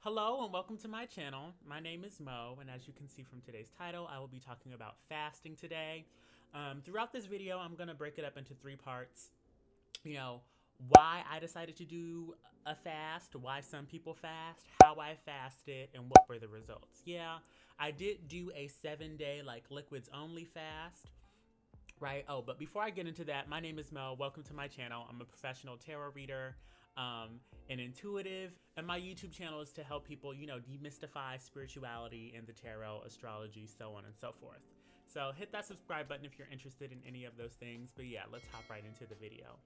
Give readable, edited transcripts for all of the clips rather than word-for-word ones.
Hello and welcome to my channel. My name is Mo, and as you can see from today's title, I will be talking about fasting today. Throughout this video, I'm going to break it up into three parts. Why I decided to do a fast, why some people fast, how I fasted, and what were the results. Yeah, I did do a 7-day liquids only fast. Right. Oh, but before I get into that, my name is Mel. Welcome to my channel. I'm a professional tarot reader, and intuitive, and my YouTube channel is to help people, demystify spirituality and the tarot, astrology, so on and so forth. So hit that subscribe button if you're interested in any of those things. But yeah, let's hop right into the video.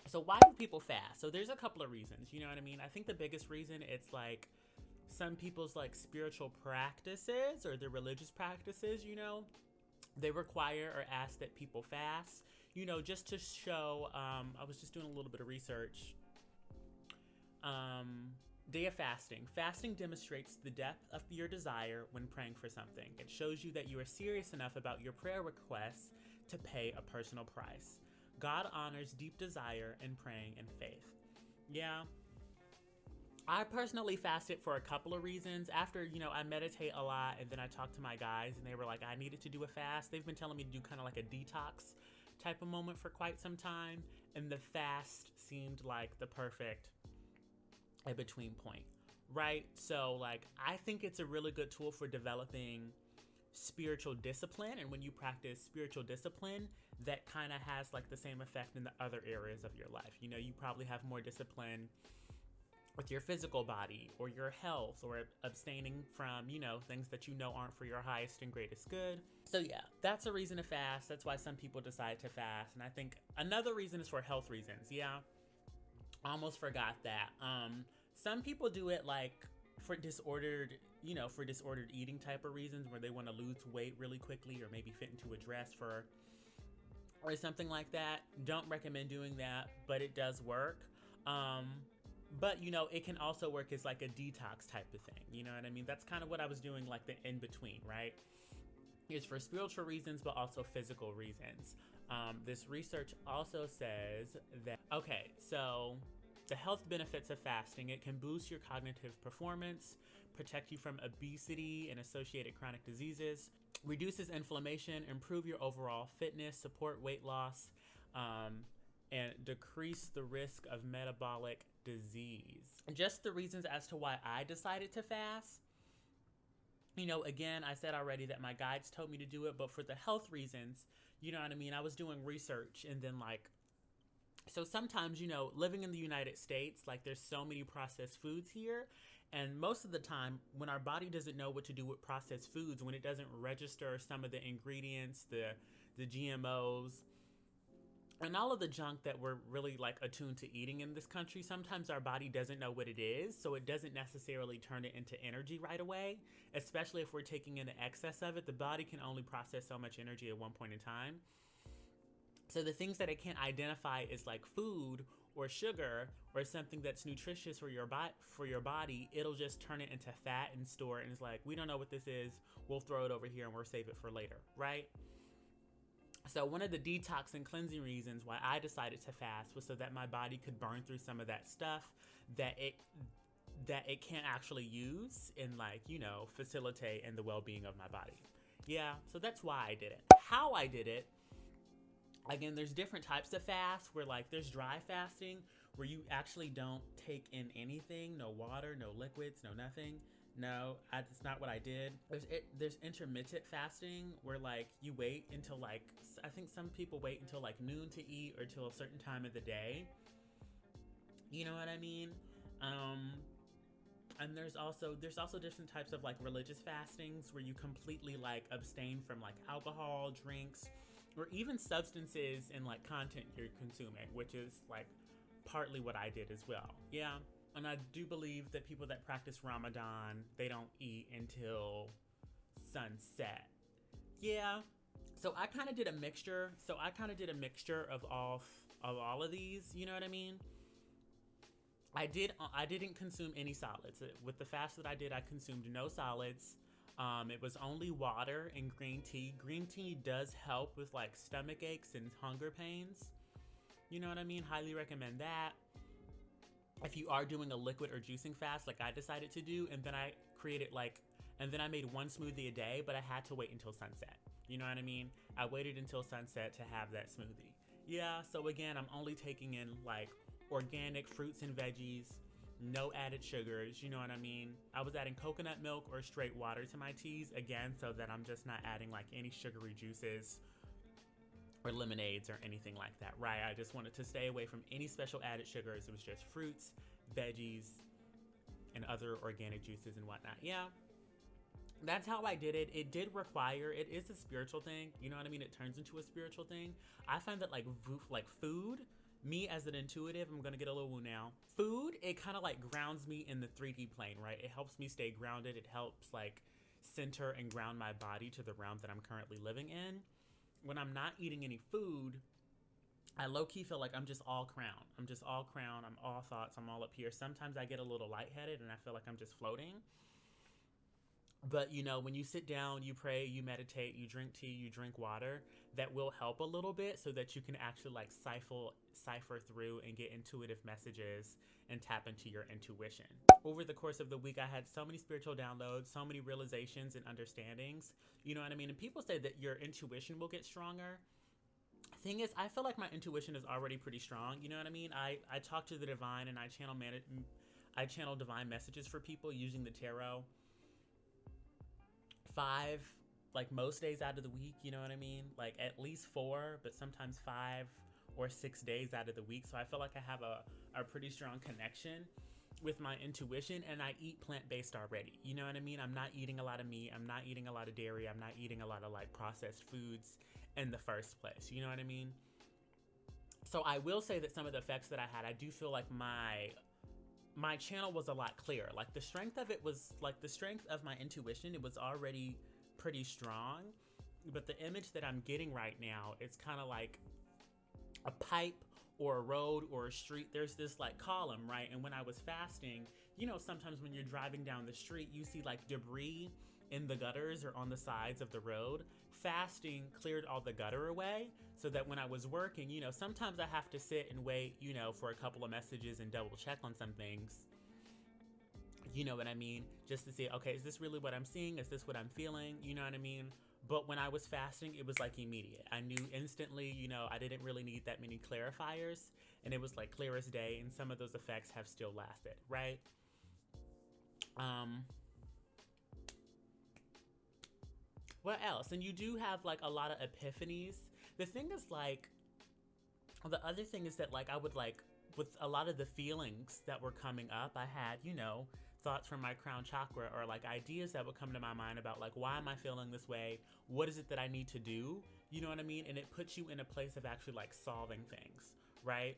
So why do people fast? So there's a couple of reasons. You know what I mean? I think the biggest reason it's some people's spiritual practices or their religious practices. They require or ask that people fast, just to show. I was just doing a little bit of research. Day of fasting. Fasting demonstrates the depth of your desire when praying for something. It shows you that you are serious enough about your prayer requests to pay a personal price. God honors deep desire in praying and faith. Yeah. I personally fasted for a couple of reasons. After, I meditate a lot, and then I talked to my guys and they were like, I needed to do a fast. They've been telling me to do kind of like a detox type of moment for quite some time. And the fast seemed like the perfect in-between point, right? So I think it's a really good tool for developing spiritual discipline. And when you practice spiritual discipline, that kind of has the same effect in the other areas of your life. You probably have more discipline with your physical body or your health, or abstaining from, things that aren't for your highest and greatest good. So yeah, that's a reason to fast. That's why some people decide to fast. And I think another reason is for health reasons. Yeah, I almost forgot that. Some people do it for disordered, for disordered eating type of reasons, where they want to lose weight really quickly or maybe fit into a dress or something like that. Don't recommend doing that, but it does work. But it can also work as a detox type of thing. You know what I mean? That's kind of what I was doing, the in between, right? It's for spiritual reasons, but also physical reasons. This research also says that, okay, so the health benefits of fasting: it can boost your cognitive performance, protect you from obesity and associated chronic diseases, reduces inflammation, improve your overall fitness, support weight loss, and decrease the risk of metabolic disease. Just the reasons as to why I decided to fast. Again, I said already that my guides told me to do it, but for the health reasons, you know what I mean? I was doing research, and then so sometimes, living in the United States, there's so many processed foods here. And most of the time, when our body doesn't know what to do with processed foods, when it doesn't register some of the ingredients, the GMOs, and all of the junk that we're really attuned to eating in this country, sometimes our body doesn't know what it is, so it doesn't necessarily turn it into energy right away. Especially if we're taking in the excess of it, the body can only process so much energy at one point in time. So the things that it can't identify as food or sugar or something that's nutritious for your body, it'll just turn it into fat and store it. And it's we don't know what this is. We'll throw it over here and we'll save it for later, right? So one of the detox and cleansing reasons why I decided to fast was so that my body could burn through some of that stuff that it can't actually use and facilitate in the well-being of my body. Yeah, so that's why I did it. How I did it: again, there's different types of fast, where there's dry fasting, where you actually don't take in anything, no water, no liquids, no nothing. No, that's not what I did. There's intermittent fasting, where you wait until I think some people wait until noon to eat, or till a certain time of the day. You know what I mean? And there's also different types of religious fastings, where you completely abstain from alcohol, drinks, or even substances and content you're consuming, which is partly what I did as well. Yeah. And I do believe that people that practice Ramadan, they don't eat until sunset. Yeah. So I kind of did a mixture. Of all of these, you know what I mean? I didn't consume any solids. With the fast that I did, I consumed no solids. It was only water and green tea. Green tea does help with stomach aches and hunger pains. You know what I mean? Highly recommend that. if you are doing a liquid or juicing fast like I decided to do, and then I created and then I made one smoothie a day, but I had to wait until sunset. You know what I mean? I waited until sunset to have that smoothie. Yeah, so again, I'm only taking in like organic fruits and veggies, no added sugars, you know what I mean? I was adding coconut milk or straight water to my teas, again, so that I'm just not adding like any sugary juices or lemonades or anything like that, right? I just wanted to stay away from any special added sugars. It was just fruits, veggies, and other organic juices and whatnot. Yeah, that's how I did it. It did require, it is a spiritual thing, you know what I mean? It turns into a spiritual thing. I find that like food, me as an intuitive, I'm gonna get a little woo now. Food, it kind of like grounds me in the 3D plane, right? It helps me stay grounded. It helps like center and ground my body to the realm that I'm currently living in. When I'm not eating any food, I low-key feel like I'm just all crown. I'm just all crown. I'm all thoughts. I'm all up here. Sometimes I get a little lightheaded and I feel like I'm just floating. But you know, when you sit down, you pray, you meditate, you drink tea, you drink water, that will help a little bit so that you can actually like cipher through and get intuitive messages and tap into your intuition. Over the course of the week, I had so many spiritual downloads, so many realizations and understandings. You know what I mean? And people say that your intuition will get stronger. Thing is, I feel like my intuition is already pretty strong. You know what I mean? I talk to the divine and I channel divine messages for people using the tarot 5, like most days out of the week, you know what I mean? Like at least 4, but sometimes 5 or 6 days out of the week. So I feel like I have a pretty strong connection with my intuition, and I eat plant-based already. You know what I mean? I'm not eating a lot of meat. I'm not eating a lot of dairy. I'm not eating a lot of like processed foods in the first place. You know what I mean? So I will say that some of the effects that I had, I do feel like my channel was a lot clearer. Like the strength of it was like the strength of my intuition. It was already pretty strong, but the image that I'm getting right now, it's kind of like a pipe or a road or a street. There's this like column, right? And when I was fasting, you know, sometimes when you're driving down the street, you see like debris in the gutters or on the sides of the road. Fasting cleared all the gutter away so that when I was working, you know, sometimes I have to sit and wait, you know, for a couple of messages and double check on some things. You know what I mean? Just to see, okay, is this really what I'm seeing? Is this what I'm feeling? You know what I mean? But when I was fasting, it was like immediate. I knew instantly, you know, I didn't really need that many clarifiers, and it was like clear as day, and some of those effects have still lasted, right? What else? And you do have like a lot of epiphanies. The thing is like, the other thing is that like I would like, with a lot of the feelings that were coming up, I had, you know, thoughts from my crown chakra or like ideas that would come to my mind about like, why am I feeling this way? What is it that I need to do? You know what I mean? And it puts you in a place of actually like solving things, right?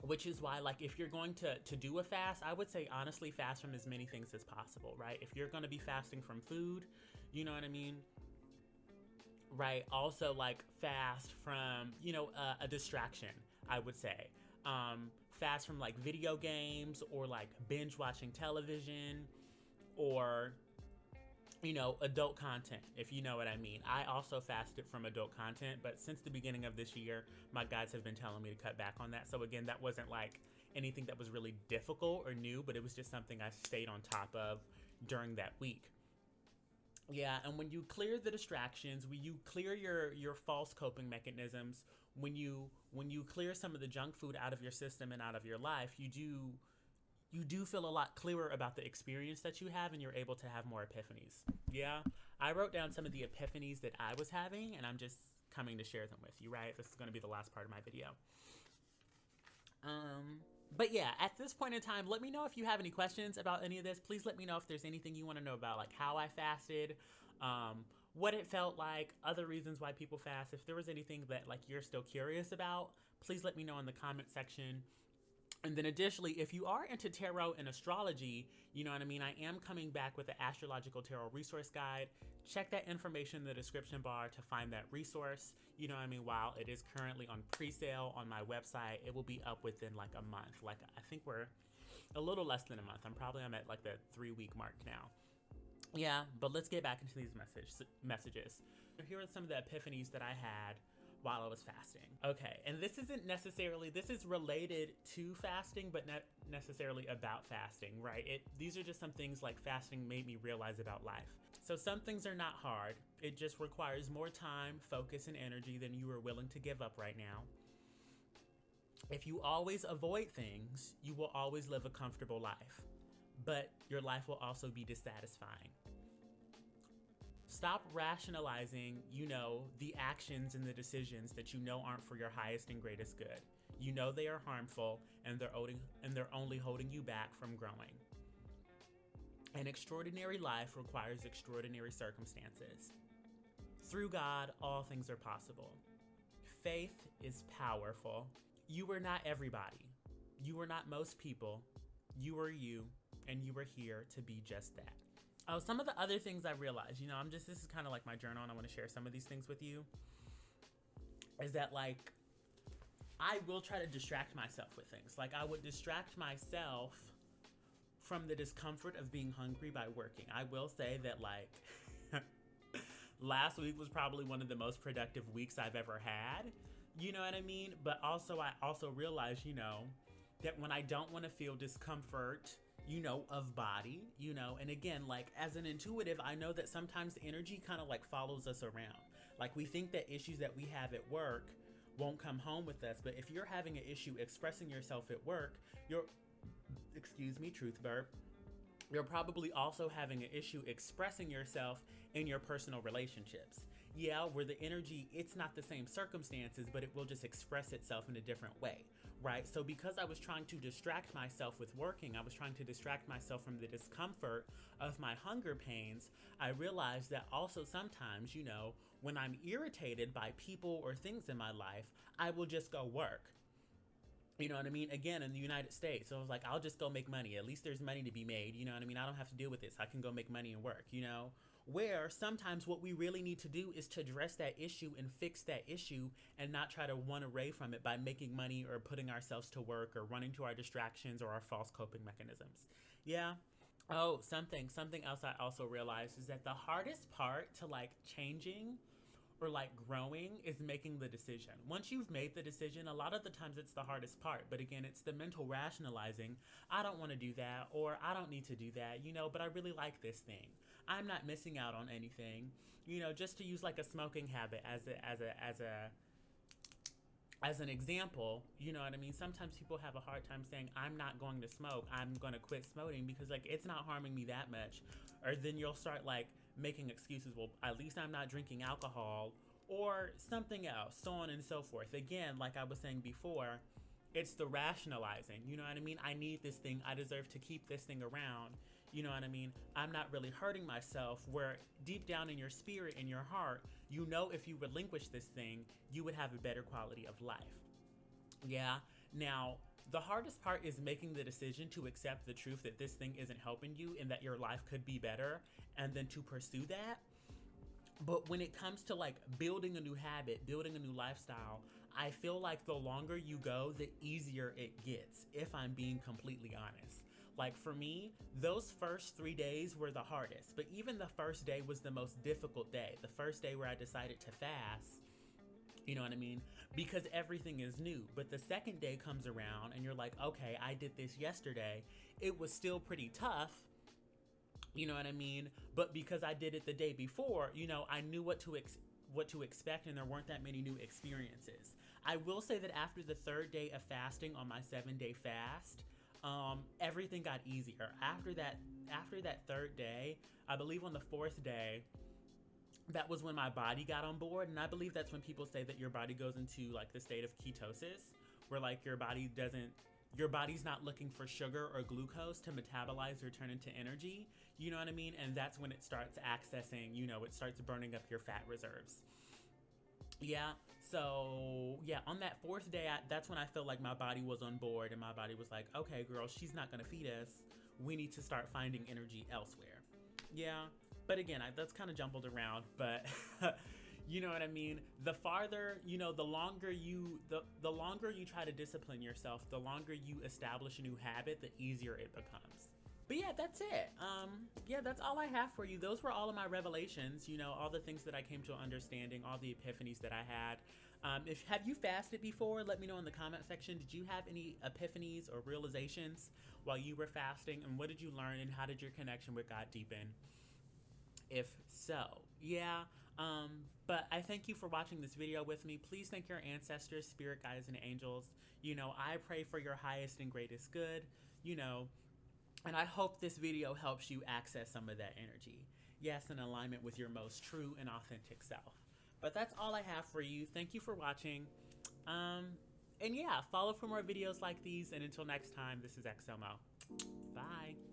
Which is why, like, if you're going to do a fast, I would say honestly fast from as many things as possible, right? If you're going to be fasting from food, you know what I mean? Right. Also, like, fast from, you know, a distraction, I would say. Fast from like video games or like binge watching television or, you know, adult content, if you know what I mean. I also fasted from adult content, but since the beginning of this year, my guides have been telling me to cut back on that. So again, that wasn't like anything that was really difficult or new, but it was just something I stayed on top of during that week. Yeah, and when you clear the distractions, when you clear your false coping mechanisms, when you clear some of the junk food out of your system and out of your life, you do feel a lot clearer about the experience that you have, and you're able to have more epiphanies. Yeah, I wrote down some of the epiphanies that I was having, and I'm just coming to share them with you, right? This is going to be the last part of my video. But yeah, at this point in time, let me know if you have any questions about any of this. Please let me know if there's anything you want to know about, like how I fasted, what it felt like, other reasons why people fast. If there was anything that like you're still curious about, please let me know in the comment section. And then additionally, if you are into tarot and astrology, you know what I mean, I am coming back with the Astrological Tarot Resource Guide. Check that information in the description bar to find that resource. You know what I mean, while it is currently on pre-sale on my website, it will be up within like a month. Like, I think we're a little less than a month. I'm at like the 3-week mark now. Yeah, but let's get back into these messages. Here are some of the epiphanies that I had while I was fasting. Okay, and this is related to fasting, but not necessarily about fasting, right? These are just some things like fasting made me realize about life. So some things are not hard. It just requires more time, focus, and energy than you are willing to give up right now. If you always avoid things, you will always live a comfortable life, but your life will also be dissatisfying. Stop rationalizing, the actions and the decisions that aren't for your highest and greatest good. They are harmful, and they're only holding you back from growing. An extraordinary life requires extraordinary circumstances. Through God, all things are possible. Faith is powerful. You are not everybody. You are not most people. You are you, and you are here to be just that. Oh, some of the other things I realized, this is kind of like my journal, and I want to share some of these things with you, is that, I will try to distract myself with things. I would distract myself from the discomfort of being hungry by working. I will say that, last week was probably one of the most productive weeks I've ever had. You know what I mean? But also, I also realized, that when I don't want to feel discomfort, of body, and again, as an intuitive, I know that sometimes energy kind of follows us around. We think that issues that we have at work won't come home with us, but if you're having an issue expressing yourself at work, truth burp, you're probably also having an issue expressing yourself in your personal relationships. Yeah, where the energy, it's not the same circumstances, but it will just express itself in a different way, right? So because I was trying to distract myself with working, I was trying to distract myself from the discomfort of my hunger pains, I realized that also sometimes, when I'm irritated by people or things in my life, I will just go work. You know what I mean? Again, in the United States. So I was like, I'll just go make money. At least there's money to be made. You know what I mean? I don't have to deal with this. I can go make money and work, Where sometimes what we really need to do is to address that issue and fix that issue and not try to run away from it by making money or putting ourselves to work or running to our distractions or our false coping mechanisms. Yeah. Oh, something else I also realized is that the hardest part to changing or growing is making the decision. Once you've made the decision, a lot of the times it's the hardest part. But again, it's the mental rationalizing. I don't want to do that, or I don't need to do that, but I really like this thing. I'm not missing out on anything. Just to use a smoking habit as an example, you know what I mean? Sometimes people have a hard time saying, I'm not going to smoke. I'm going to quit smoking because it's not harming me that much. Or then you'll start making excuses. Well, at least I'm not drinking alcohol or something else, so on and so forth. Again, like I was saying before, it's the rationalizing. You know what I mean? I need this thing. I deserve to keep this thing around. You know what I mean? I'm not really hurting myself, where deep down in your spirit, in your heart, if you relinquish this thing, you would have a better quality of life. Yeah. Now, the hardest part is making the decision to accept the truth that this thing isn't helping you and that your life could be better, and then to pursue that. But when it comes to building a new habit, building a new lifestyle, I feel like the longer you go, the easier it gets, if I'm being completely honest. For me, those first 3 days were the hardest, but even the first day was the most difficult day. The first day where I decided to fast, you know what I mean? Because everything is new. But the second day comes around and you're like, okay, I did this yesterday. It was still pretty tough. You know what I mean? But because I did it the day before, I knew what to expect, and there weren't that many new experiences. I will say that after the third day of fasting on my 7-day fast, everything got easier. After that third day, I believe on the fourth day, that was when my body got on board. And I believe that's when people say that your body goes into the state of ketosis, where your body's not looking for sugar or glucose to metabolize or turn into energy. You know what I mean? And that's when it starts accessing, it starts burning up your fat reserves. Yeah. So yeah, on that fourth day, that's when I felt like my body was on board, and my body was like, okay, girl, she's not going to feed us. We need to start finding energy elsewhere. Yeah. But again, that's kind of jumbled around, but you know what I mean? The farther, the longer you try to discipline yourself, the longer you establish a new habit, the easier it becomes. But yeah, that's it. That's all I have for you. Those were all of my revelations, all the things that I came to understanding, all the epiphanies that I had. If have you fasted before? Let me know in the comment section. Did you have any epiphanies or realizations while you were fasting? And what did you learn? And how did your connection with God deepen? If so, yeah. But I thank you for watching this video with me. Please thank your ancestors, spirit guides, and angels. I pray for your highest and greatest good. And I hope this video helps you access some of that energy. Yes, in alignment with your most true and authentic self. But that's all I have for you. Thank you for watching. And yeah, follow for more videos like these. And until next time, this is XOMO. Bye.